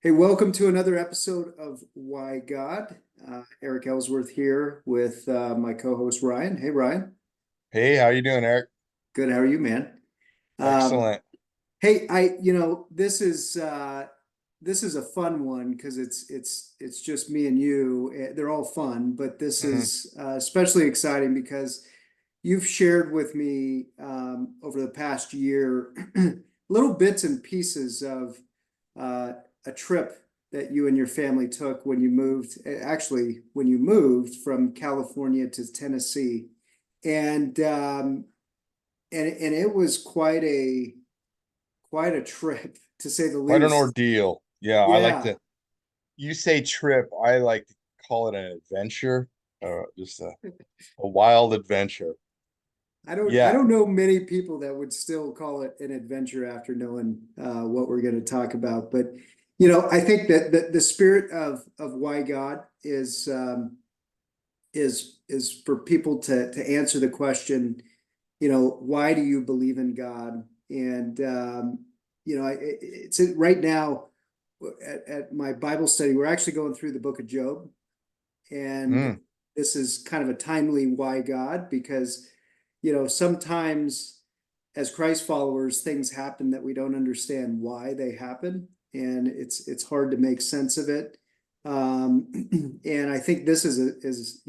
Hey, welcome to another episode of Why God. Eric Ellsworth here with my co-host Ryan. Hey, Ryan. Hey, how you doing, Eric? Good. How are you, man? Um, Excellent. hey, this is a fun one because it's just me and you. They're all fun, but this Hmm. is especially exciting because you've shared with me over the past year little bits and pieces of uh, a trip that you and your family took when you moved, actually, when you moved from California to Tennessee. And and it was quite a trip to say the Quite an least. ordeal. Yeah, I like Yeah. to, you say trip, I like to call it an adventure, just a wild adventure. I Yeah, don't know many people that would still call it an adventure after knowing what we're going to talk about. But I think that the spirit of why God is for people to answer the question, why do you believe in God? And it's right now at my Bible study, we're actually going through the book of Job, and mm, this is kind of a timely why God because sometimes as Christ followers things happen that we don't understand why they happen, and it's hard to make sense of it. um, and I think this is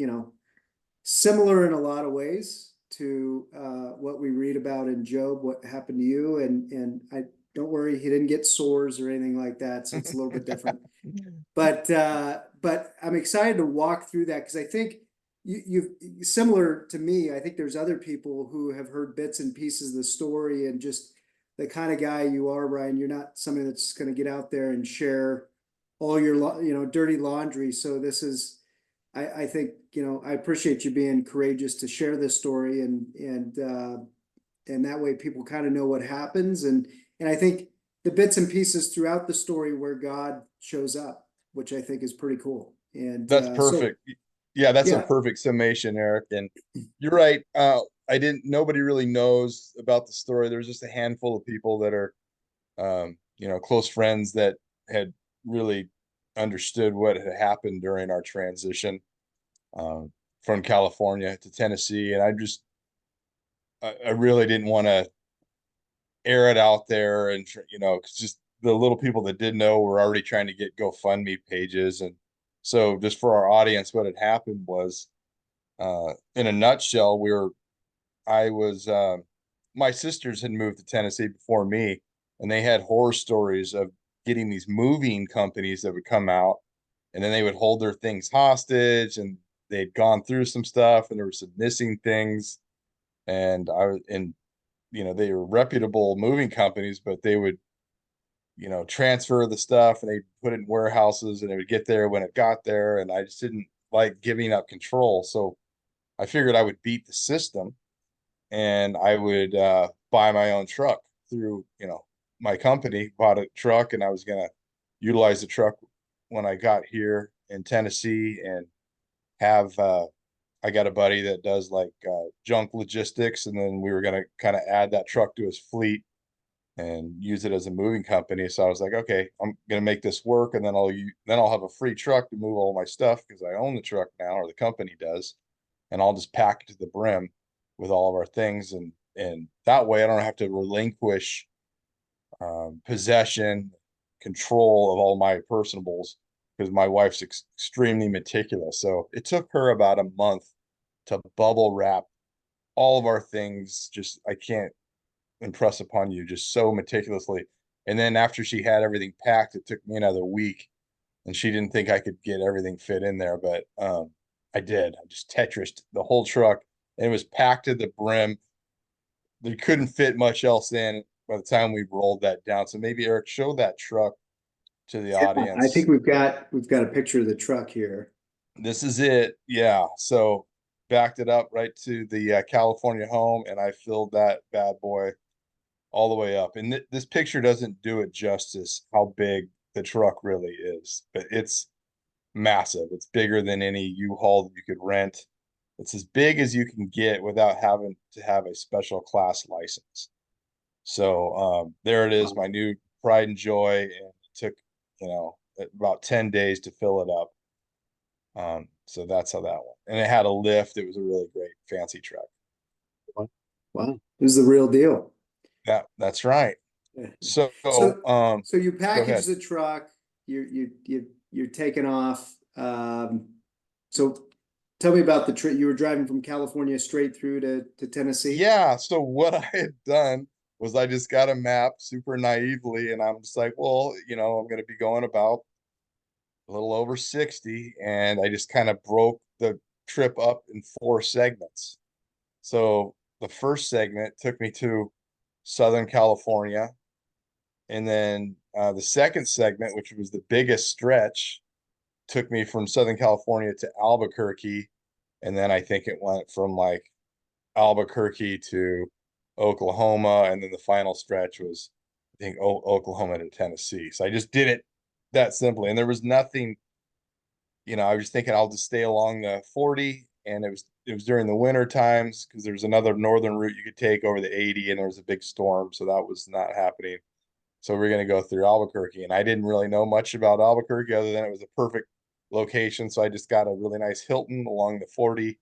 similar in a lot of ways to what we read about in Job, what happened to you, and I don't worry, he didn't get sores or anything like that, so it's a little bit different. But I'm excited to walk through that because I think you similar to me. I think there's other people who have heard bits and pieces of the story, and just the kind of guy you are, Ryan. You're not somebody that's going to get out there and share all your dirty laundry. So this is, I think, I appreciate you being courageous to share this story, and that way people kind of know what happens, and I think the bits and pieces throughout the story where God shows up, which I think is pretty cool. And that's so perfect. Yeah, that's a yeah. perfect summation, Eric. And you're right. Nobody really knows about the story. There's just a handful of people that are, close friends that had really understood what had happened during our transition um, from California to Tennessee, and I really didn't want to air it out there, and 'cause just the little people that did know were already trying to get GoFundMe pages, and so just for our audience, what had happened was, in a nutshell, I was, my sisters had moved to Tennessee before me, and they had horror stories of getting these moving companies that would come out, and then they would hold their things hostage, and they'd gone through some stuff, and there were some missing things, and they were reputable moving companies, but they would, transfer the stuff and they put it in warehouses and it would get there when it got there. And I just didn't like giving up control. So I figured I would beat the system and I would buy my own truck through, my company bought a truck and I was going to utilize the truck when I got here in Tennessee and have, I got a buddy that does like junk logistics, and then we were going to kind of add that truck to his fleet and use it as a moving company. So I was like, okay, I'm gonna make this work, and then I'll have a free truck to move all my stuff because I own the truck now, or the company does, and I'll just pack it to the brim with all of our things, and that way I don't have to relinquish possession, control of all my personables because my wife's extremely meticulous. So it took her about a month to bubble wrap all of our things. Just I can't impress upon you just so meticulously. And then after she had everything packed, it took me another week, and she didn't think I could get everything fit in there, but I did. I just Tetrised the whole truck, and it was packed to the brim. There couldn't fit much else in by the time we rolled that down. So maybe Eric, show that truck to the Yeah, I think audience. we've got a picture of the truck here. This is it. Yeah. So backed it up right to the California home, and I filled that bad boy all the way up. And this picture doesn't do it justice how big the truck really is, but it's massive. It's bigger than any U-Haul that you could rent. It's as big as you can get without having to have a special class license. So there it is, my Wow. new pride and joy. And it took about 10 days to fill it up. So that's how that went. And it had a lift. It was a really great fancy truck. Wow, this is the real deal. That's right. Yeah. So, So, so you go package ahead. the truck, you're taking off. So tell me about the trip. You were driving from California straight through to Tennessee? Yeah. So what I had done was I just got a map super naively, and I'm just like, well, I'm going to be going about a little over 60, and I just kind of broke the trip up in 4 segments. So the first segment took me to Southern California, and then the second segment, which was the biggest stretch, took me from Southern California to Albuquerque, and then I think it went from like Albuquerque to Oklahoma, and then the final stretch was, I think, Oklahoma to Tennessee. So I just did it that simply, and there was nothing. I was thinking I'll just stay along the 40, and it was during the winter times because there was another northern route you could take over the 80, and there was a big storm, so that was not happening. So we are going to go through Albuquerque, and I didn't really know much about Albuquerque other than it was a perfect location. So I just got a really nice Hilton along the 40,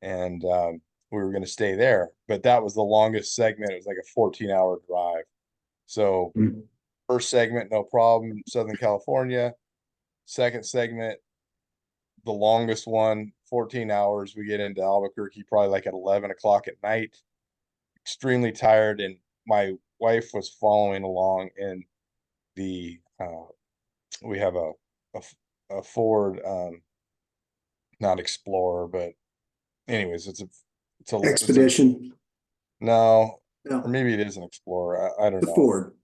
and we were going to stay there. But that was the longest segment. It was like a 14-hour drive. So Mm. first segment, no problem, Southern California. Second segment, the longest one, 14 hours. We get into Albuquerque probably like at 11 o'clock at night, extremely tired. And my wife was following along in we have a Ford, not Explorer, but anyways, it's a Expedition. no, or No, maybe it is an Explorer. I don't the know. Ford.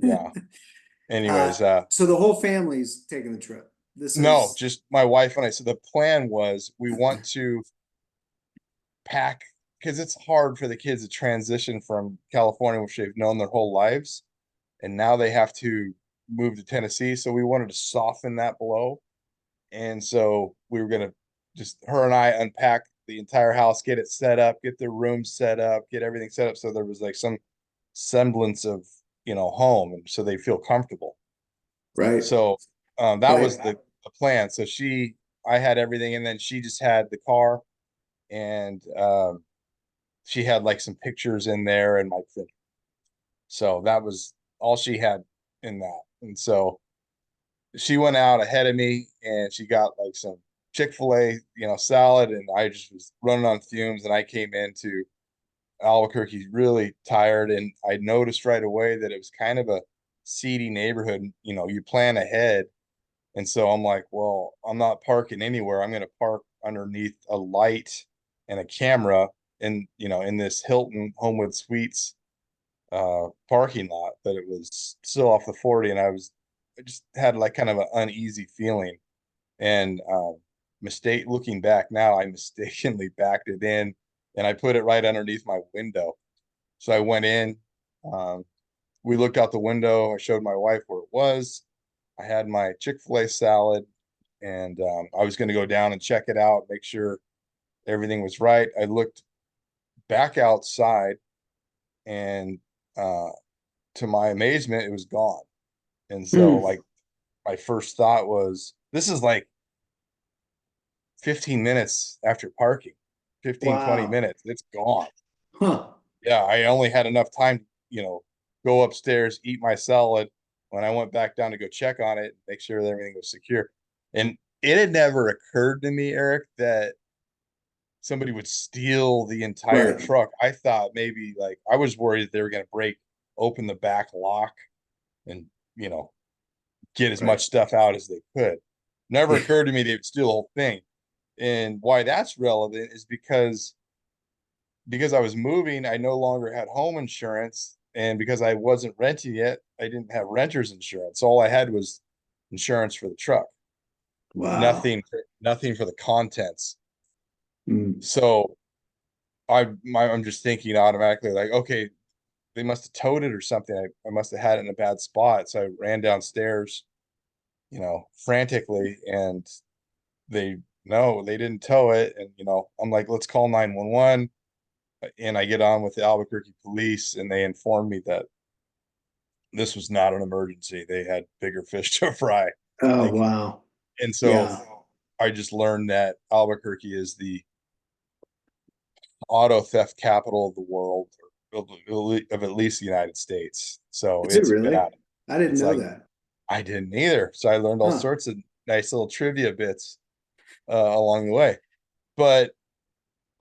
Yeah. Anyways, So the whole family's taking the trip. This no, is just my wife and I. So the plan was we want to pack, because it's hard for the kids to transition from California, which they've known their whole lives, and now they have to move to Tennessee. So we wanted to soften that blow. And so we were gonna just, her and I, unpack the entire house, get it set up, get the room set up, get everything set up so there was like some semblance of home, and so they feel comfortable. right, So that was right. the plan. So I had everything, and then she just had the car, and she had like some pictures in there and my printer. So that was all she had in that. And so she went out ahead of me, and she got like some Chick-fil-A, salad, and I just was running on fumes, and I came into Albuquerque really tired, and I noticed right away that it was kind of a seedy neighborhood. You plan ahead. And so I'm like, well, I'm not parking anywhere. I'm going to park underneath a light and a camera in this Hilton Homewood Suites parking lot. But it was still off the 40, and I just had like kind of an uneasy feeling. And looking back now, I mistakenly backed it in, and I put it right underneath my window. So I went in, um, we looked out the window. I showed my wife where it was. I had my Chick-fil-A salad, and I was going to go down and check it out, make sure everything was right. I looked back outside, and uh, to my amazement, it was gone. And so, Hmm. like, my first thought was, this is like 15 minutes after parking, 15, 20 Wow. minutes. It's gone. Huh. Yeah, I only had enough time, go upstairs, eat my salad. When I went back down to go check on it, make sure that everything was secure. And it had never occurred to me, Eric, that somebody would steal the entire Right. truck. I thought maybe, like, I was worried that they were going to break open the back lock and, you know, get as Right. much stuff out as they could. Never occurred to me they would steal the whole thing. And why that's relevant is because I was moving, I no longer had home insurance. And because I wasn't renting yet, I didn't have renter's insurance. All I had was insurance for the truck, Wow. nothing for the contents. Hmm. So I'm just thinking automatically, like, okay, they must have towed it or something. I must have had it in a bad spot. So I ran downstairs, frantically, and they no, they didn't tow it. And I'm like, let's call 911. And I get on with the Albuquerque police, and they inform me that this was not an emergency. They had bigger fish to fry. Oh, Like, wow. and so Yeah. I just learned that Albuquerque is the auto theft capital of the world, or of at least the United States. So Is it it's really? bad. I didn't It's know like, that. I didn't either. So I learned all Huh. sorts of nice little trivia bits along the way. But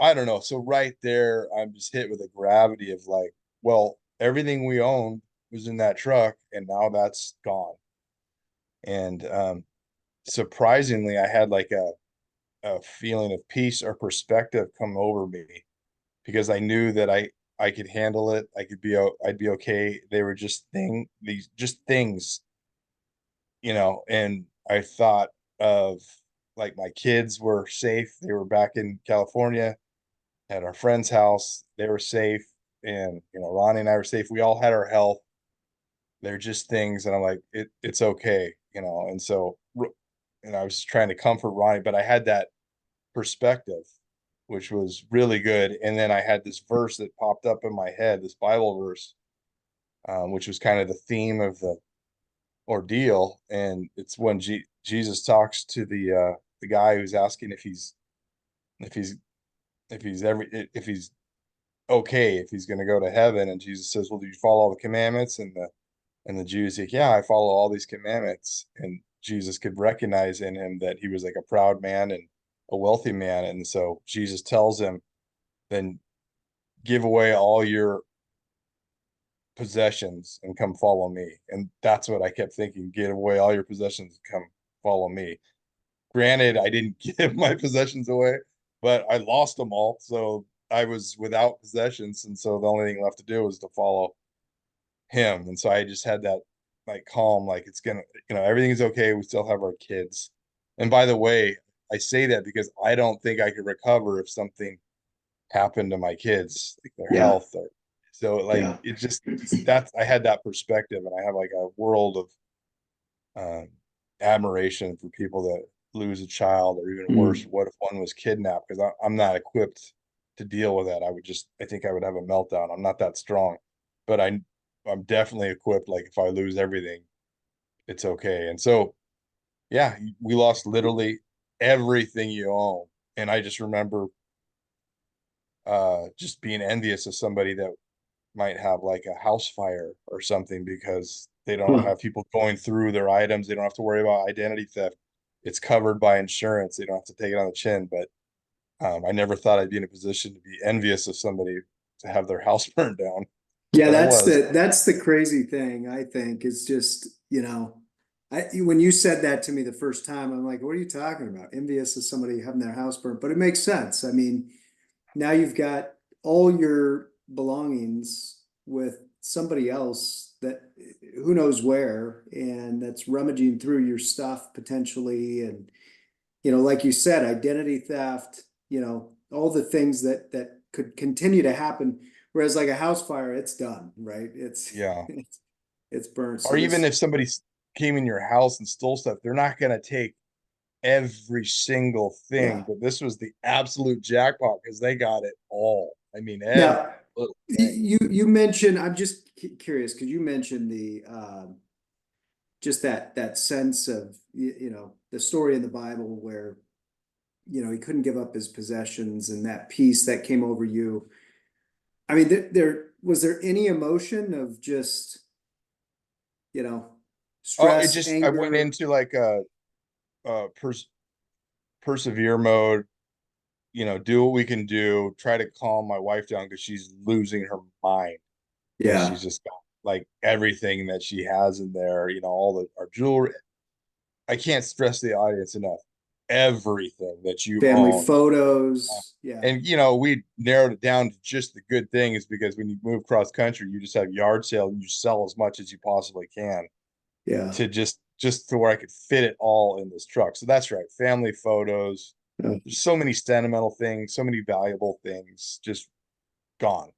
I don't know. So right there, I'm just hit with a gravity of like, well, everything we owned was in that truck, and now that's gone. And surprisingly, I had like a feeling of peace or perspective come over me because I knew that I could handle it. I'd be okay. They were just these just things, and I thought of like my kids were safe. They were back in California at our friend's house. They were safe. And, Ronnie and I were safe. We all had our health. They're just things. And I'm like, it's okay, and so, and I was just trying to comfort Ronnie, but I had that perspective, which was really good. And then I had this verse that popped up in my head, this Bible verse, which was kind of the theme of the ordeal. And it's when Jesus talks to the guy who's asking if he's if he's okay, if he's going to go to heaven. And Jesus says, well, do you follow all the commandments? And the Jews like, yeah, I follow all these commandments. And Jesus could recognize in him that he was like a proud man and a wealthy man. And so Jesus tells him, then give away all your possessions and come follow me. And that's what I kept thinking, give away all your possessions and come follow me. Granted, I didn't give my possessions away, but I lost them all. So I was without possessions. And so the only thing left to do was to follow him. And so I just had that like calm, like it's gonna, everything's okay. We still have our kids. And by the way, I say that because I don't think I could recover if something happened to my kids, like their Yeah. health, or so like Yeah. it just that's I had that perspective, and I have like a world of um admiration for people that lose a child, or even worse, Mm. what if one was kidnapped? Because I'm not equipped to deal with that. I think I would have a meltdown. I'm not that strong, but I'm definitely equipped. Like if I lose everything, it's okay. And so yeah, we lost literally everything you own. And I just remember just being envious of somebody that might have like a house fire or something, because they don't Huh. have people going through their items. They don't have to worry about identity theft. It's covered by insurance. They don't have to take it on the chin. But I never thought I'd be in a position to be envious of somebody to have their house burned down, Yeah, but I was. that's the crazy thing, I think, is just, when you said that to me the first time, I'm like, what are you talking about? Envious of somebody having their house burned, but it makes sense. I mean, now you've got all your belongings with somebody else that who knows where, and that's rummaging through your stuff potentially. And, like you said, identity theft, all the things that could continue to happen. Whereas like a house fire, it's done, right? It's Yeah. it's burnt. So Or even this, if somebody came in your house and stole stuff, they're not going to take every single thing. yeah. But this was the absolute jackpot because they got it all. I mean, every Now, little thing. you mentioned, I'm just curious because you mentioned the just that sense of the story in the Bible where he couldn't give up his possessions and that peace that came over you. I mean, there was there any emotion of just you know Oh, it stress, just I went anger? into like a persevere mode. Do what we can do. Try to calm my wife down because she's losing her mind, because Yeah, she's just got like everything that she has in there. All the our jewelry. I can't stress the audience enough. Everything that you family own. photos. Yeah, And we narrowed it down to just the good things, because when you move cross country, you just have yard sale and you sell as much as you possibly can, yeah. to just to where I could fit it all in this truck. So that's right. Family photos. Uh, There's so many sentimental things, so many valuable things just gone.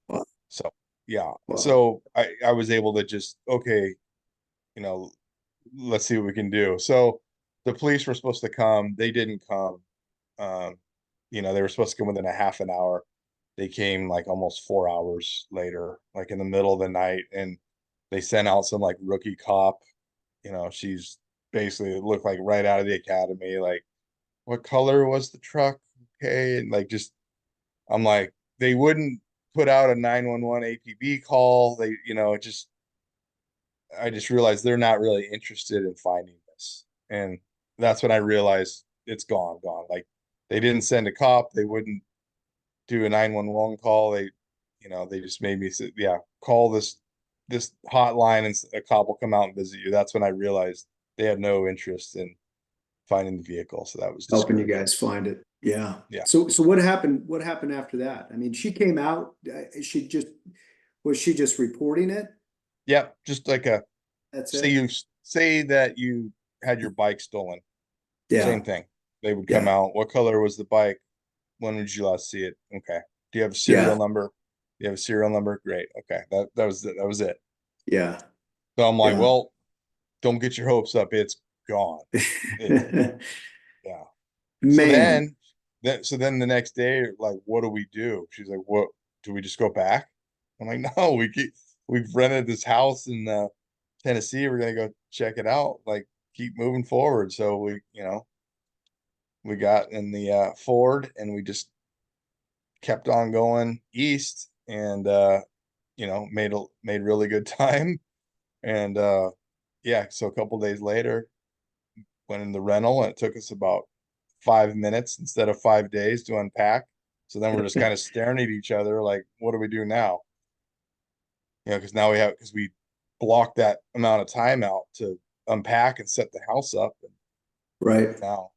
Wow. So yeah. Wow. So I was able to just, okay, you know, let's see what we can do. So the police were supposed to come. They didn't come. Um, they were supposed to come within a half an hour. They came like almost 4 hours later, like in the middle of the night. And they sent out some like rookie cop, she's basically it looked like right out of the academy, like, what color was the truck? Okay. And like, just, I'm like, they wouldn't put out a 911 APB call. They, it just, I just realized they're not really interested in finding this. And that's when I realized it's gone. Like, they didn't send a cop. They wouldn't do a 911 call. They just made me say, yeah, call this hotline and a cop will come out and visit you. That's when I realized they had no interest in finding the vehicle. So that was Helping you discouraging. guys find it. Yeah. Yeah. So what happened? What happened after that? I mean, she came out, was she just reporting it? Yeah. Just like That's say it? you say that you had your bike stolen. Same Yeah, thing. They would come yeah, out. What color was the bike? When would you last see it? Okay. Do you have a serial yeah, number? You have a serial number? Great. Okay. That was it. That was it. yeah, So I'm like, yeah. well, don't get your hopes up. It's gone. It, yeah. So Man, then the next day, like, what do we do? She's like, what, do we just go back? I'm like, no, we've rented this house in Tennessee. We're gonna go check it out. Like, keep moving forward. So we got in the Ford and we just kept on going east and made really good time. And yeah, so a couple days later, went in the rental and it took us about 5 minutes instead of 5 days to unpack. So then we're just kind of staring at each other like, what do we do now? Because now because we blocked that amount of time out to unpack and set the house up. And right. now,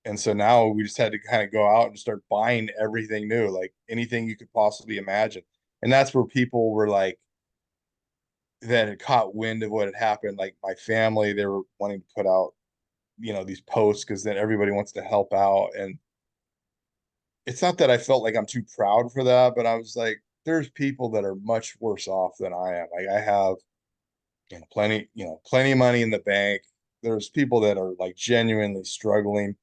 and so now we just had to kind of go out and start buying everything new, like anything you could possibly imagine. And that's where people were like, that had caught wind of what had happened. Like my family, they were wanting to put out, these posts because then everybody wants to help out. And it's not that I felt like I'm too proud for that, but I was like, there's people that are much worse off than I am. Like I have, plenty of money in the bank. There's people that are like genuinely struggling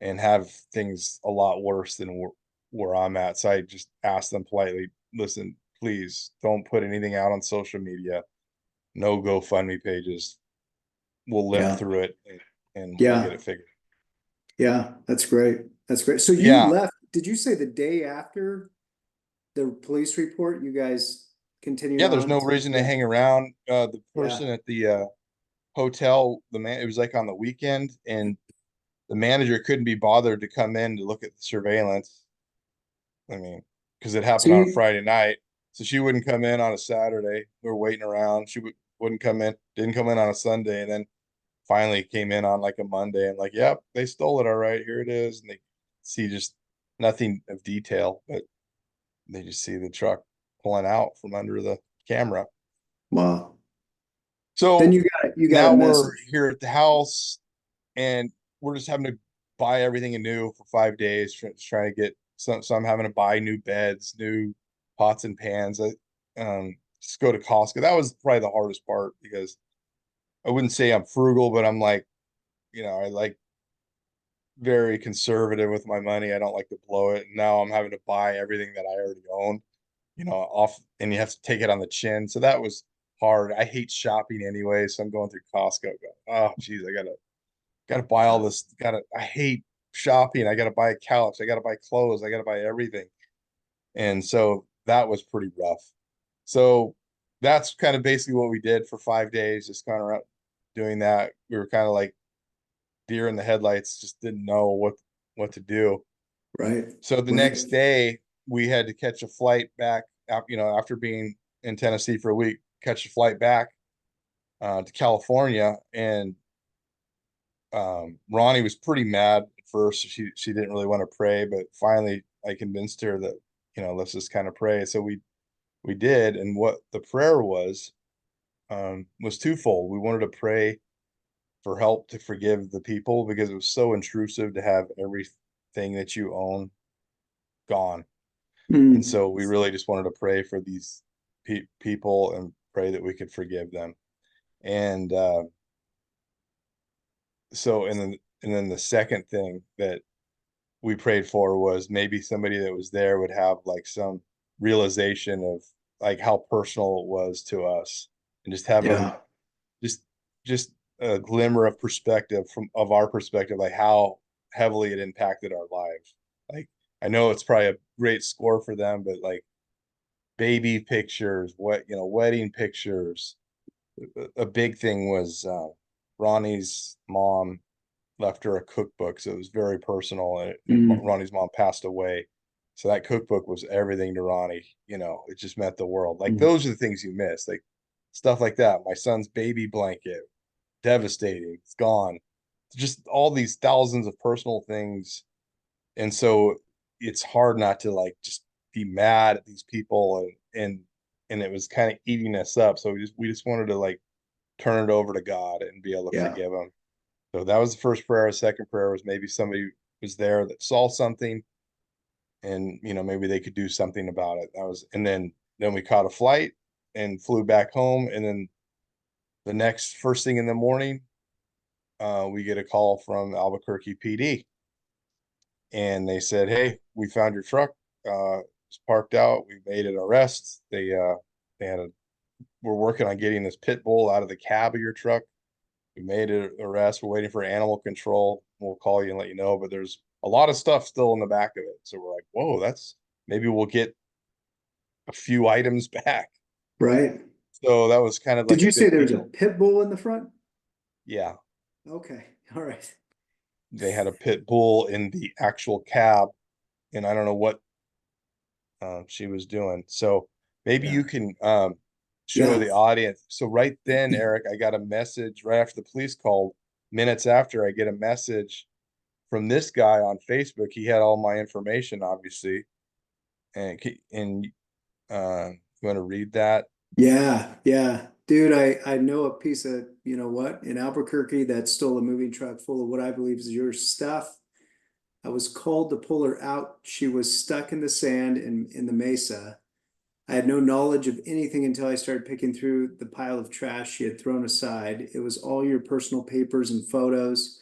and have things a lot worse than where I'm at. So I just asked them politely, listen, please don't put anything out on social media. No GoFundMe pages. We'll limp Yeah, through it and we'll get yeah, it figured. yeah. That's great. That's great. So you Yeah. left, did you say the day after the police report, you guys continued Yeah, there's on no to, reason to yeah, hang around. The yeah. person at the hotel, it was like on the weekend, and the manager couldn't be bothered to come in to look at the surveillance. I mean, because it So happened on a you, Friday night. So she wouldn't come in on a Saturday. We were waiting around. Wouldn't come in, didn't come in on a Sunday, and then finally came in on like a Monday and like, yep, they stole it. All right, here it is. And they see just nothing of detail, but they just see the truck pulling out from under the camera. wow. Then So you got a now we're message, here at the house and we're just having to buy everything anew for 5 days, trying to get some having to buy new beds, new pots and pans. Just go to Costco. That was probably the hardest part because I wouldn't say I'm frugal, but I'm like, I like very conservative with my money. I don't like to blow it. Now I'm having to buy everything that I already own, off, and you have to take it on the chin. So that was hard. I hate shopping anyway, so I'm going through Costco. Going, oh, geez, I gotta buy all this. I hate shopping. I gotta buy a couch. I gotta buy clothes. I gotta buy everything. And so that was pretty rough. So that's kind of basically what we did for 5 days, just kind of doing that. We were kind of like deer in the headlights, just didn't know what to do. right? So the Right. next day we had to catch a flight back, after being in Tennessee for a week, catch a flight back to California. And Ronnie was pretty mad at first. She didn't really want to pray, but finally I convinced her that, let's just kind of pray. So we did, and what the prayer was twofold. We wanted to pray for help to forgive the people because it was so intrusive to have everything that you own gone. And Hmm. so we really just wanted to pray for these people and pray that we could forgive them. And and then the second thing that we prayed for was maybe somebody that was there would have like some realization of like how personal it was to us and just having Yeah. just just a glimmer of perspective of our perspective, like how heavily it impacted our lives. Like I know it's probably a great score for them, but like baby pictures, wedding pictures. A big thing was Ronnie's mom left her a cookbook, so it was very personal. And Mm. Ronnie's mom passed away, so that cookbook was everything to Ronnie. It just meant the world. Like Mm. those are the things you miss, like stuff like that. My son's baby blanket, devastating. It's gone. Just all these thousands of personal things, and so it's hard not to like just be mad at these people, and it was kind of eating us up. So we just wanted to like turn it over to God and be able to Yeah. forgive them. So that was the first prayer. Second prayer was maybe somebody was there that saw something, and maybe they could do something about it. And then we caught a flight and flew back home, and then the next first thing in the morning, we get a call from Albuquerque PD, and they said, "Hey, we found your truck. It's parked out. We made an arrest. They had a we're working on getting this pit bull out of the cab of your truck. We made an arrest. We're waiting for animal control. We'll call you and let you know. But there's a lot of stuff still in the back of it." So we're like, "Whoa, maybe we'll get a few items back." Right. So that was kind of Did like a you say big there was a deal. pit bull in the front? Yeah, Okay. All right. they had a pit bull in the actual cab, and I don't know what she was doing. So maybe Yeah. you can show Yeah. the audience. So right then, Eric, I got a message right after the police called. Minutes after, I get a message from this guy on Facebook. He had all my information, obviously, and you want to read that? Yeah. Yeah. Dude, I know a piece of, you know what, in Albuquerque that stole a moving truck full of what I believe is your stuff. I was called to pull her out. She was stuck in the sand in the mesa. I had no knowledge of anything until I started picking through the pile of trash she had thrown aside. It was all your personal papers and photos.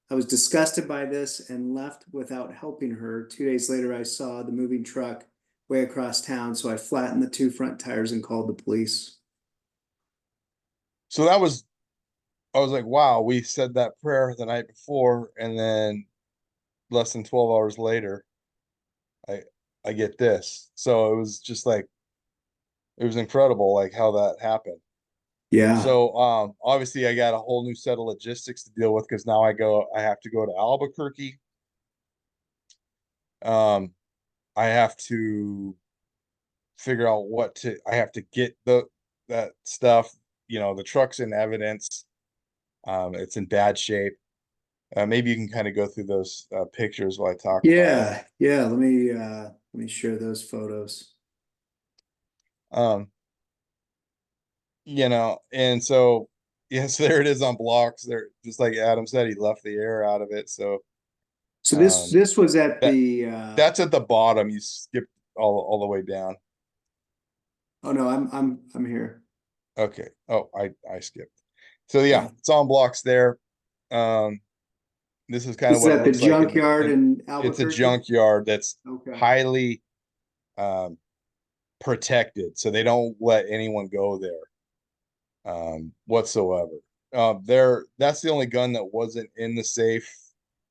I was disgusted by this and left without helping her. 2 days later, I saw the moving truck way across town, so I flattened the two front tires and called the police. So I was like, wow, we said that prayer the night before, and then less than 12 hours later, I I get this. So it was just like it was incredible, like how that happened. Yeah. So obviously I got a whole new set of logistics to deal with because now I have to go to Albuquerque. Um, I have to figure out I have to get that stuff. The truck's in evidence. It's in bad shape. Maybe you can kind of go through those pictures while I talk about it. Yeah. Yeah. Let me share those photos. Um, and so yes, there it is on blocks. There, just like Adam said, he left the air out of it. So So this um, this was at that the that's at the bottom. You skip all the way down. oh no, I'm here. Okay. Oh, I skipped. So yeah, Yeah. it's on blocks there. Um, this is kind of This is what it at the looks like junkyard in it's a Albuquerque. junkyard that's Okay. highly um protected, so they don't let anyone go there whatsoever. That's the only gun that wasn't in the safe,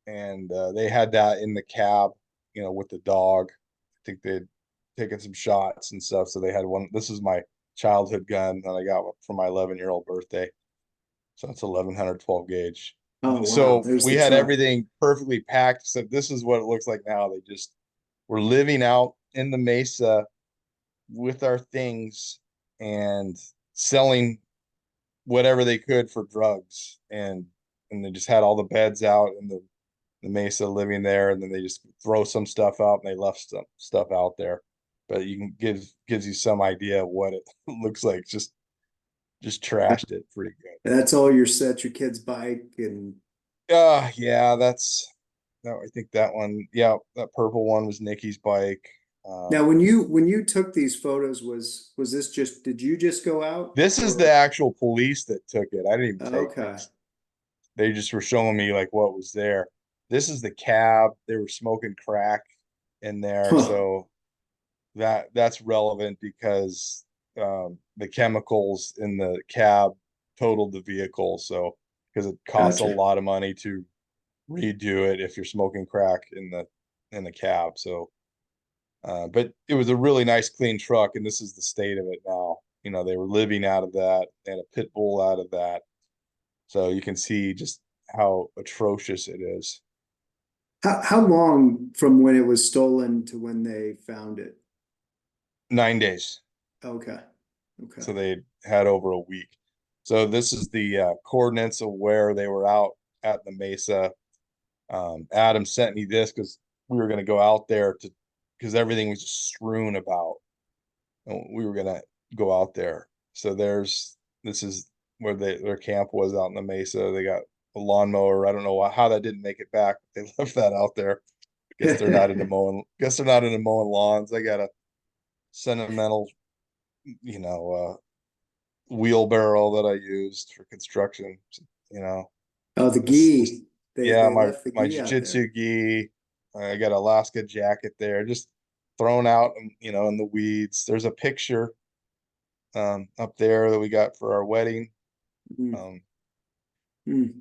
and they had that in the cab, with the dog. I think they'd taken some shots and stuff, so they had one. This is my childhood gun that I got for my 11-year-old birthday. So it's 1112 gauge. Oh wow, So there's we the had truck. everything perfectly packed. So this is what it looks like now. They just were living out in the mesa with our things and selling whatever they could for drugs, and they just had all the beds out in the mesa living there, and then they just throw some stuff out and they left some stuff out there. But you can gives you some idea of what it looks like. Just trashed it pretty good. That's all your set, your kid's bike, and Yeah, I think that one, yeah, that purple one was Nikki's bike. now when you took these photos, was this just did you just go out This is the or actual police that took it. I didn't even take okay. these. They just were showing me like what was there. This is the cab. They were smoking crack in there, Huh. so that's relevant because the chemicals in the cab totaled the vehicle. So, because it costs a Gotcha. lot of money to redo it if you're smoking crack in the cab. So, but it was a really nice, clean truck, and this is the state of it now. You know, they were living out of that, and a pit bull out of that. So you can see just how atrocious it is. How long from when it was stolen to when they found it? 9 days. Okay. Okay. So they had over a week. So this is the coordinates of where they were out at the mesa. Adam sent me this because we were going to go out there because everything was just strewn about. And we were going to go out there. So this is where their camp was out in the mesa. They got a lawnmower. I don't know how that didn't make it back. They left that out there. Guess they're not into mowing. Guess they're not into mowing lawns. I got a sentimental, you know, wheelbarrow that I used for construction. You know, Oh, the this gi. They yeah, they left the my gi out there. jiu-jitsu gi. I got an Alaska jacket there, just thrown out, you know, in the weeds. There's a picture up there that we got for our wedding. Mm, Um, mm.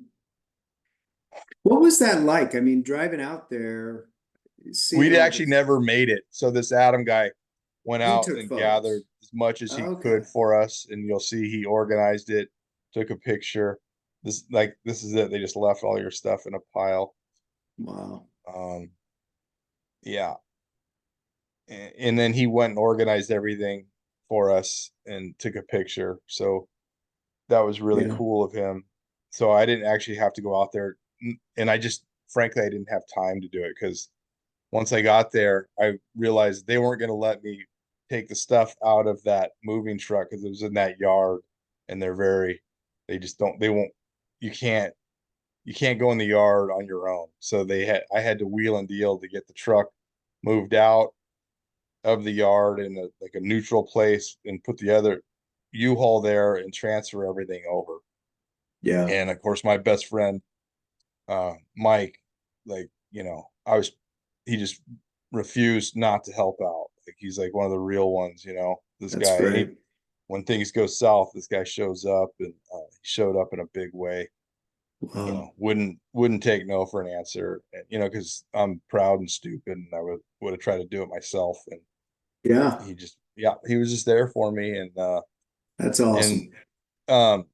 What was that like? I mean, driving out there, seeing we'd all actually this, never made it. So this Adam guy went he out took and gathered photos. as much as he Okay. could for us, and you'll see he organized it, took a picture. This is it. They just left all your stuff in a pile. Wow. Um, yeah. And then he went and organized everything for us and took a picture. So that was really Yeah. cool of him. So I didn't actually have to go out there, and I just frankly I didn't have time to do it because once I got there, I realized they weren't going to let me take the stuff out of that moving truck because it was in that yard, and they just don't, they won't, you can't, you can't go in the yard on your own. So I had to wheel and deal to get the truck moved out of the yard in like a neutral place and put the other U-Haul there and transfer everything over. Yeah. And of course, my best friend, Mike, like, you know, he just refused not to help out. Like he's like one of the real ones, you know, this That's guy, great. when things go south, this guy shows up, and he showed up in a big way, you know, Wow. wouldn't take no for an answer, and, you know, because I'm proud and stupid, and I would have tried to do it myself. And Yeah. yeah, he was just there for me. That's And awesome. um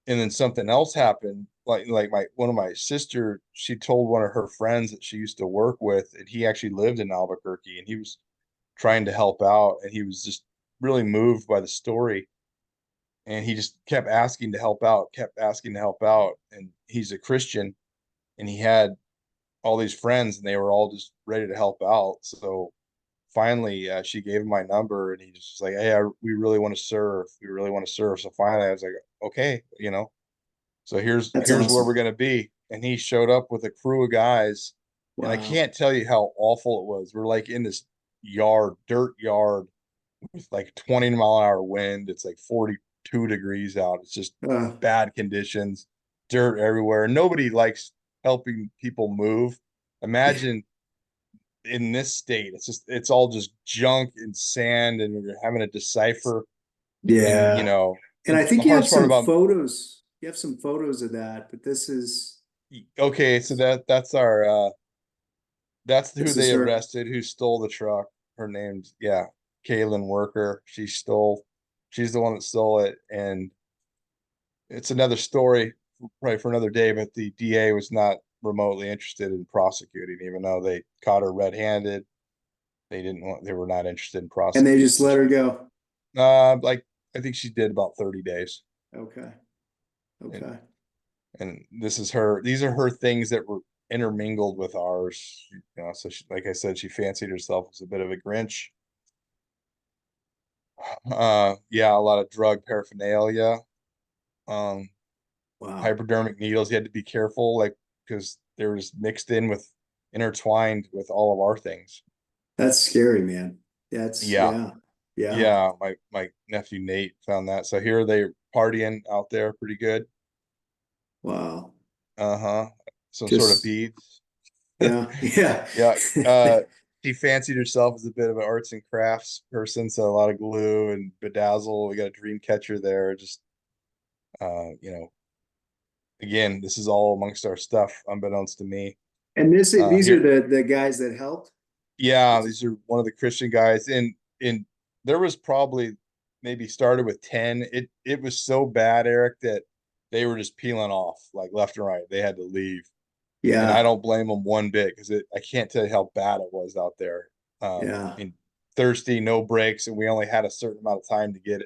and then something else happened, like my one of my sister, she told one of her friends that she used to work with, and he actually lived in Albuquerque, and he was trying to help out, and he was just really moved by the story, and he just kept asking to help out, kept asking to help out. And he's a Christian, and he had all these friends, and they were all just ready to help out. So finally, she gave him my number, and he just was like, "Hey, we really want to serve. We really want to serve." So finally, I was like, "Okay, you know." So That's here's where we're awesome. gonna be. And he showed up with a crew of guys, and I Wow. can't tell you how awful it was. We're like in this dirt yard, with like 20-mile-an-hour wind. It's like 42 degrees out. It's just Uh, bad conditions, dirt everywhere. Nobody likes helping people move. Imagine in this state, it's all just junk and sand, and you're having to decipher. And you yeah. know, And I the think you have hardest part some about, photos. You have some photos of that, but okay, so that's our that's who this they is her. arrested, who stole the truck. Her name's, yeah, Kaylin Worker. She's the one that stole it. And it's another story, probably for another day, but the DA was not remotely interested in prosecuting, even though they caught her red-handed. They were not interested in And they prosecuting. just So let her go. like I think she did about 30 days. Okay. And Okay. these are her things that were intermingled with ours. You know, so like I said, she fancied herself as a bit of a Grinch. Yeah, a lot of drug paraphernalia, um, Wow. hypodermic needles. You had to be careful, like, because they were just mixed in with, intertwined with all of our things. That's scary, man. That's Yeah, yeah. Yeah. yeah. My nephew Nate found that. So here they partying out there pretty good. Wow. Uh-huh. Some sort of Just beads. yeah. Yeah. Yeah. Uh, he fancied herself as a bit of an arts and crafts person, so a lot of glue and bedazzle. We got a dream catcher there. Just you know, again, this is all amongst our stuff, unbeknownst to me. And these are Here, the guys that helped. yeah, these are one of the Christian guys, and there was probably maybe started with 10. It was so bad, Eric, that they were just peeling off like left and right. They had to leave. And I Yeah, don't blame them one bit because I can't tell you how bad it was out there. yeah, And thirsty, no breaks, and we only had a certain amount of time to get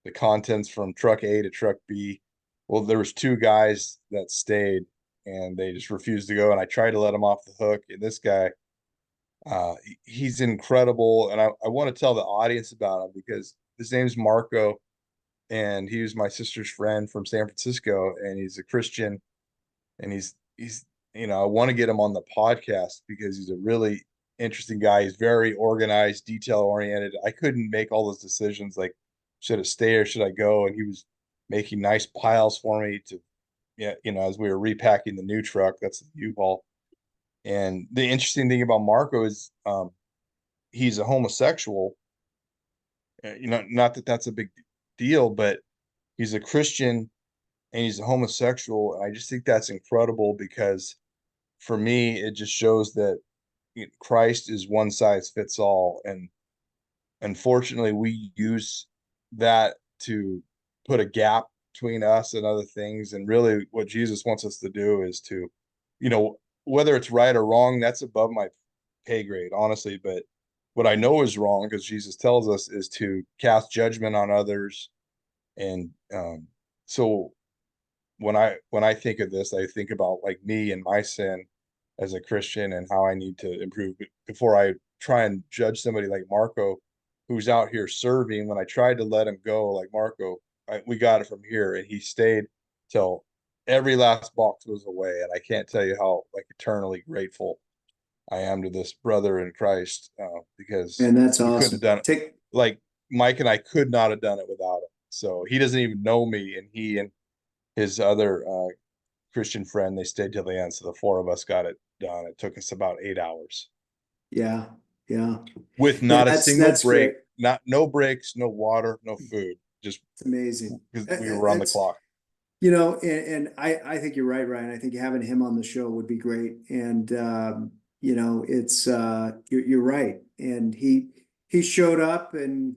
the contents from truck A to truck B. Well, there was two guys that stayed and they just refused to go. And I tried to let them off the hook. And this guy, he's incredible. And I want to tell the audience about him because his name's Marco, and he was my sister's friend from San Francisco, and he's a Christian, and he's I want to get him on the podcast because he's a really interesting guy. He's very organized, detail oriented. I couldn't make all those decisions like should I stay or should I go, and he was making nice piles for me to, yeah, as we were repacking the new truck. That's the U-Haul. And the interesting thing about Marco is he's a homosexual. Not that that's a big deal, but he's a Christian and he's a homosexual. And I just think that's incredible because for me, it just shows that Christ is one size fits all. And unfortunately, we use that to put a gap between us and other things. And really, what Jesus wants us to do is to, whether it's right or wrong, that's above my pay grade, honestly. But what I know is wrong, because Jesus tells us, is to cast judgment on others. And so when I think of this, I think about like me and my sin as a Christian and how I need to improve before I try and judge somebody like Marco, who's out here serving. When I tried to let him go, like Marco, we got it from here, and he stayed till every last box was away. And I can't tell you how like eternally grateful I am to this brother in Christ, because and that's we couldn't have awesome. done it. Like Mike and I could not have done it without him. So he doesn't even know me, and he and his other Christian friend, they stayed till the end. So the four of us got it done. It took us about 8 hours Yeah, yeah, with yeah. not a single That's break, great. no breaks, no water, no food, just It's amazing. because we were on the That's clock. and I think you're right, Ryan. I think having him on the show would be great. And it's you're right. And he showed up and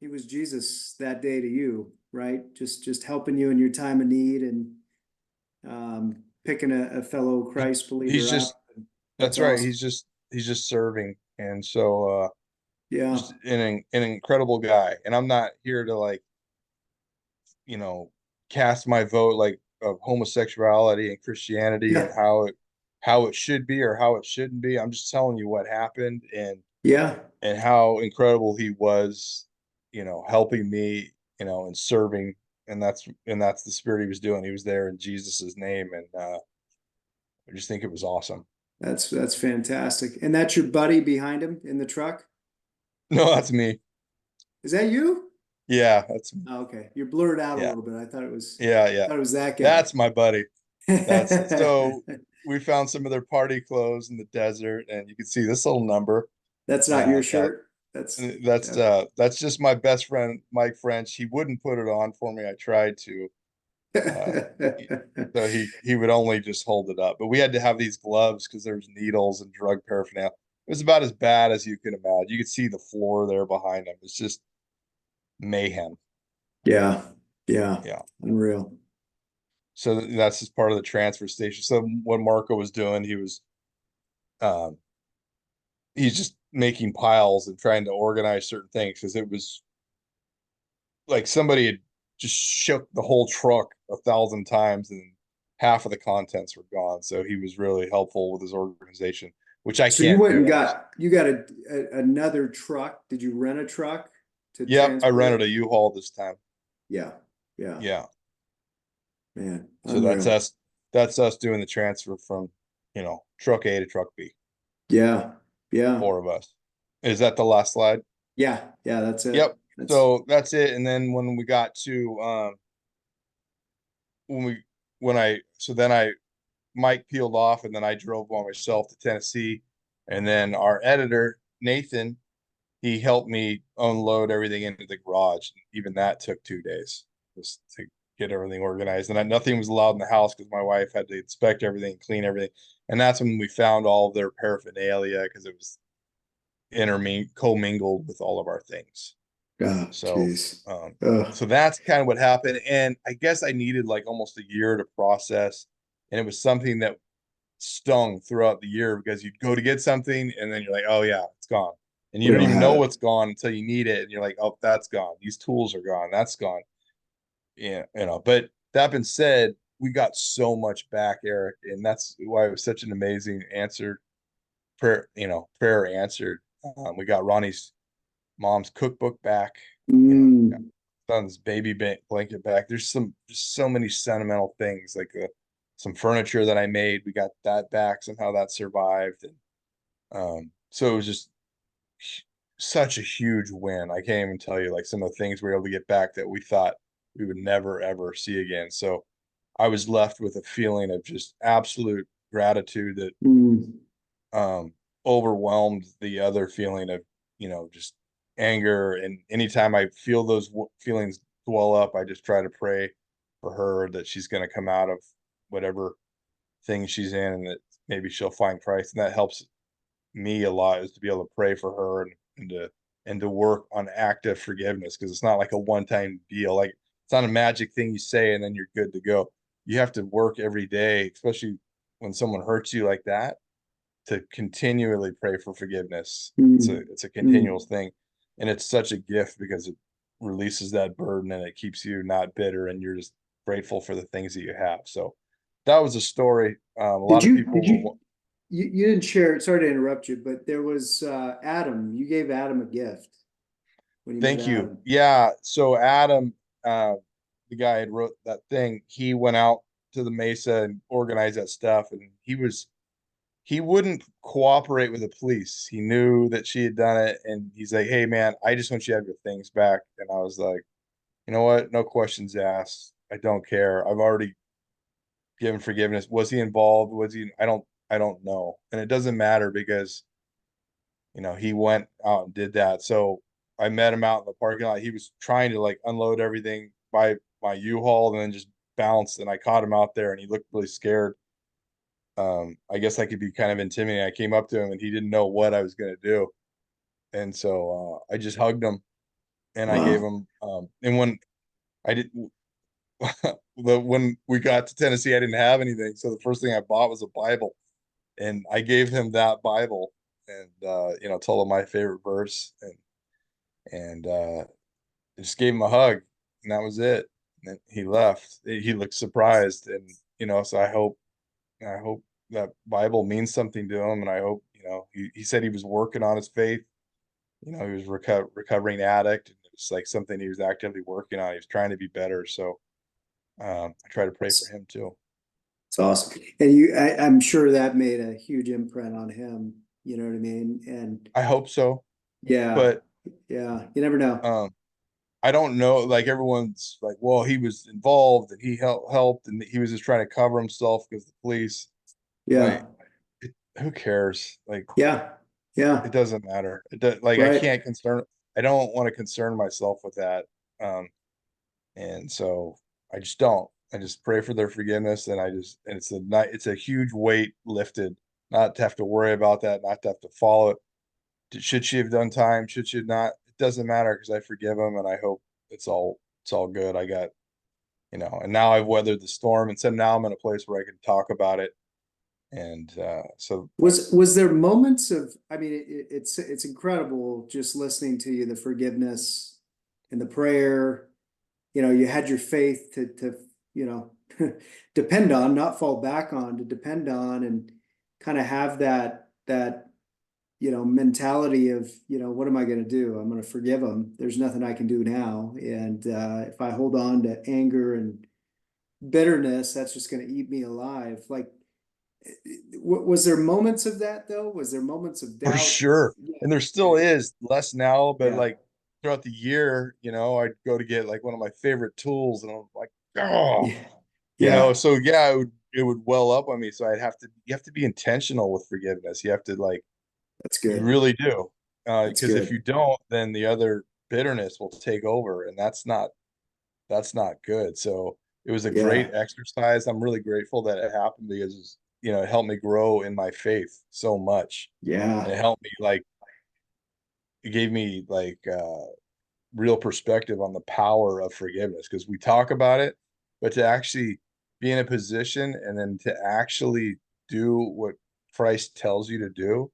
he was Jesus that day to you, right? Just helping you in your time of need and picking a fellow He, Christ he's believer just up. That's That's right. awesome. He's just serving, and so Yeah, just an incredible guy. And I'm not here to like you know cast my vote like of homosexuality and Christianity and yeah, how it should be or how it shouldn't be. I'm just telling you what happened, yeah. and how incredible he was, helping me, and serving. And that's the spirit he was doing. He was there in Jesus's name, and I just think it was awesome. That's fantastic. And that's your buddy behind him in the truck? No, that's me. Is that you? Yeah, that's me. Oh, okay. You're blurred out a Yeah, little bit. I yeah. thought it was that guy. That's my buddy. That's so we found some of their party clothes in the desert, and you can see this little number. That's not your Yeah, shirt. That's that's yeah. that's just my best friend Mike French. He wouldn't put it on for me. I tried to. Uh, he- so he would only just hold it up. But we had to have these gloves because there was needles and drug paraphernalia. It was about as bad as you can imagine. You could see the floor there behind him. It's just mayhem. Yeah, yeah. Yeah. Unreal. So that's just part of the transfer station. So what Marco was doing, um, he's just making piles and trying to organize certain things because it was like somebody had just shook the whole truck 1,000 times and half of the contents were gone. So he was really helpful with his organization, which I So you can't went and do. got another truck. Did you rent a truck to Yep, I transport rented it? a U-Haul this time. Yeah, yeah. Yeah. Man, So that's unreal. us. That's us doing the transfer from, truck A to truck B. Yeah, yeah, Four of us. Is that the last slide? yeah, yeah. That's it. Yep. That's So that's it. And then when we got to when we when I so then I Mike peeled off and then I drove by myself to Tennessee. And then our editor, Nathan, he helped me unload everything into the garage. Even that took 2 days just to get everything organized. And nothing was allowed in the house because my wife had to inspect everything, clean everything. And that's when we found all of their paraphernalia because it was commingled with all of our things. Oh, So, jeez. um, Oh, so that's kind of what happened. And I guess I needed like almost a year to process. And it was something that stung throughout the year because you'd go to get something and then you're like, oh yeah, it's gone. And you we don't don't even have know it. what's gone until you need it. And you're like, oh, that's gone. These tools are gone. That's gone. Yeah, but that being said, we got so much back, Eric, and that's why it was such an amazing answer prayer answered. We got Ronnie's mom's cookbook back, got Mm, son's blanket back. There's just so many sentimental things like some furniture that I made. We got that back. Somehow that survived. And so it was just such a huge win. I can't even tell you like some of the things we were able to get back that we thought we would never ever see again. So I was left with a feeling of just absolute gratitude that mm, um overwhelmed the other feeling of, just anger. And anytime I feel those feelings dwell up, I just try to pray for her that she's going to come out of whatever thing she's in and that maybe she'll find Christ. And that helps me a lot is to be able to pray for her and to work on active forgiveness because it's not like a one-time deal. Like it's not a magic thing you say and then you're good to go. You have to work every day, especially when someone hurts you like that, to continually pray for forgiveness. It's a mm, it's a mm. continual thing, and it's such a gift because it releases that burden and it keeps you not bitter and you're just grateful for the things that you have. So that was a story. A lot Did of you, people did were. you, you didn't share, sorry to interrupt you, but there was, Adam, you gave Adam a gift when you met Thank you. Adam. Yeah. So Adam, uh, the guy had wrote that thing. He went out to the Mesa and organized that stuff, and he wouldn't cooperate with the police. He knew that she had done it, and he's like, "Hey, man, I just want you to have your things back." And I was like, "You know what? No questions asked. I don't care. I've already given forgiveness. Was he involved? Was he? I don't know, and it doesn't matter because he went out and did that. So I met him out in the parking lot. He was trying to like unload everything by my U-Haul and then just bounced. And I caught him out there and he looked really scared. I guess I could be kind of intimidating. I came up to him and he didn't know what I was going to do. And so I just hugged him and I gave Wow. him, and when I did, when we got to Tennessee, I didn't have anything. So the first thing I bought was a Bible and I gave him that Bible and, told him my favorite verse and I just gave him a hug and that was it. And then he left. He looked surprised and so I hope that Bible means something to him and I hope, he said he was working on his faith. He was recovering addict and it was like something he was actively working on. He was trying to be better. So I try to pray for him too. It's awesome. And I'm sure that made a huge imprint on him, you know what I mean? And I hope so. yeah, But yeah, you never know. um I don't know, like everyone's like, well, he was involved and he helped and he was just trying to cover himself because the police. Yeah, Like, who cares? Like, yeah, it yeah, doesn't matter. Like, I right. can't concern. I don't want to concern myself with that. Um, and so I just don't. I just pray for their forgiveness, and it's a huge weight lifted, not to have to worry about that, not to have to follow it. Should she have done time? Should she not? It doesn't matter because I forgive them, and I hope it's all good. I got, and now I've weathered the storm, and so now I'm in a place where I can talk about it, and so Was there moments of, I mean, it's incredible just listening to you, the forgiveness and the prayer, you had your faith to, you know, depend on, not fall back on, to depend on and kind of have that mentality of, what am I going to do? I'm going to forgive them. There's nothing I can do now. And if I hold on to anger and bitterness, that's just going to eat me alive. Like, was there moments of that though? Was there moments of for doubt? sure. Yeah. And there still is less now, but Yeah. like throughout the year, I'd go to get like one of my favorite tools and I'm like, oh, Yeah. Yeah. so yeah, it would well up on me. So you have to be intentional with forgiveness. You have to like That's You good. really do. That's Because if good. you don't, then the other bitterness will take over, and that's not good. So it was a great Yeah. exercise. I'm really grateful that it happened because, it helped me grow in my faith so much. And Yeah. it helped me like it gave me like real perspective on the power of forgiveness because we talk about it, but to actually be in a position and then to actually do what Christ tells you to do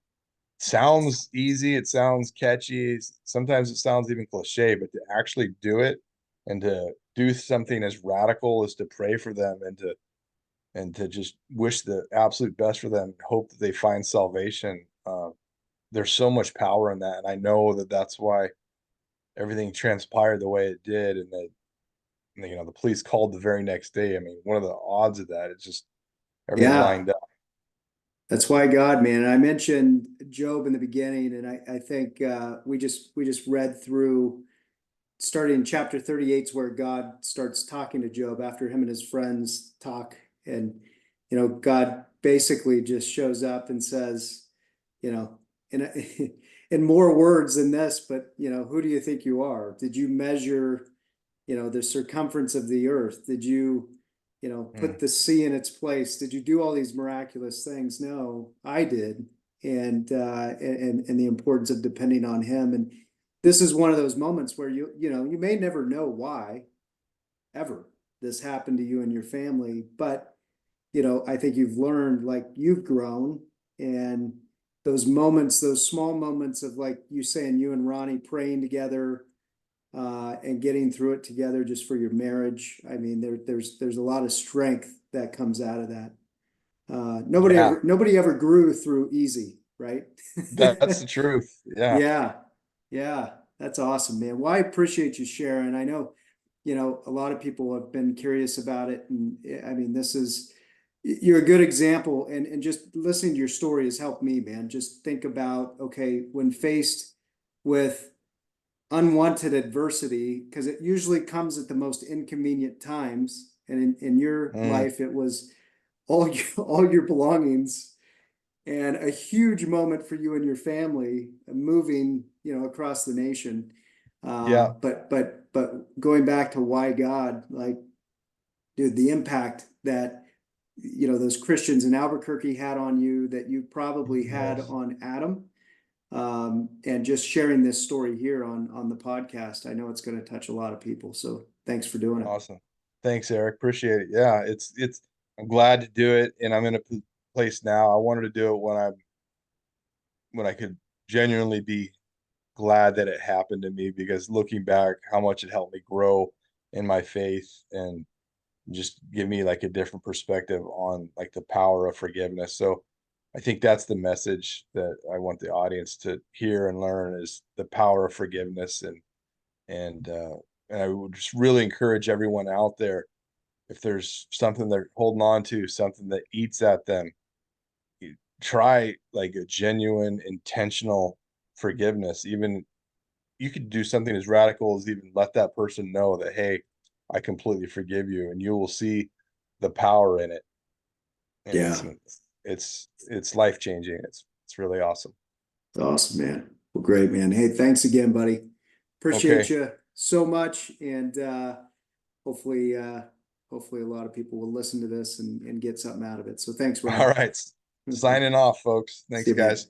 sounds easy, it sounds catchy, sometimes it sounds even cliche, but to actually do it and to do something as radical as to pray for them and to just wish the absolute best for them and hope that they find salvation. There's so much power in that, and I know that that's why everything transpired the way it did, and that the police called the very next day. I mean, what are the odds of that? It's just everything Yeah. lined up. That's why God, man. And I mentioned Job in the beginning, and I think we just read through starting in chapter 38 is where God starts talking to Job after him and his friends talk. And, God basically just shows up and says, you know, in, in more words than this, but, who do you think you are? Did you measure, the circumference of the earth? Did you, put Mm, the sea in its place? Did you do all these miraculous things? No, I did. And the importance of depending on him. And this is one of those moments where you may never know why ever this happened to you and your family, but I think you've learned, like, you've grown, and those moments, those small moments of, like you saying, you and Ronnie praying together, and getting through it together just for your marriage. I mean, there's a lot of strength that comes out of that. yeah, Nobody ever grew through easy, right? that's the truth. Yeah. Yeah, yeah, that's awesome, man. Well, I appreciate you sharing. I know, a lot of people have been curious about it, and I mean, you're a good example, and just listening to your story has helped me, man. Just think about, okay, when faced with unwanted adversity, because it usually comes at the most inconvenient times, and in your Mm, life, it was all your belongings, and a huge moment for you and your family, moving, across the nation. yeah. But going back to why God, like, dude, the impact that, those Christians in Albuquerque had on you, that you probably had Yes. on Adam, and just sharing this story here on the podcast. I know it's going to touch a lot of people. So thanks for doing it. Awesome. Thanks, Eric. Appreciate it. Yeah, I'm glad to do it, and I'm in a place now. I wanted to do it when I could genuinely be glad that it happened to me because looking back, how much it helped me grow in my faith and just give me like a different perspective on like the power of forgiveness. So I think that's the message that I want the audience to hear and learn is the power of forgiveness and uh and I would just really encourage everyone out there if there's something they're holding on to, something that eats at them, try like a genuine intentional forgiveness. Even you could do something as radical as even let that person know that, hey, I completely forgive you, and you will see the power in it. And Yeah, it's life changing. It's really awesome. it's awesome, man. Well, great, man. Hey, thanks again, buddy. Appreciate Okay. you so much. And hopefully, hopefully a lot of people will listen to this and get something out of it. So thanks, All Ryan. right. Signing off, folks. See Thanks, you, man. guys.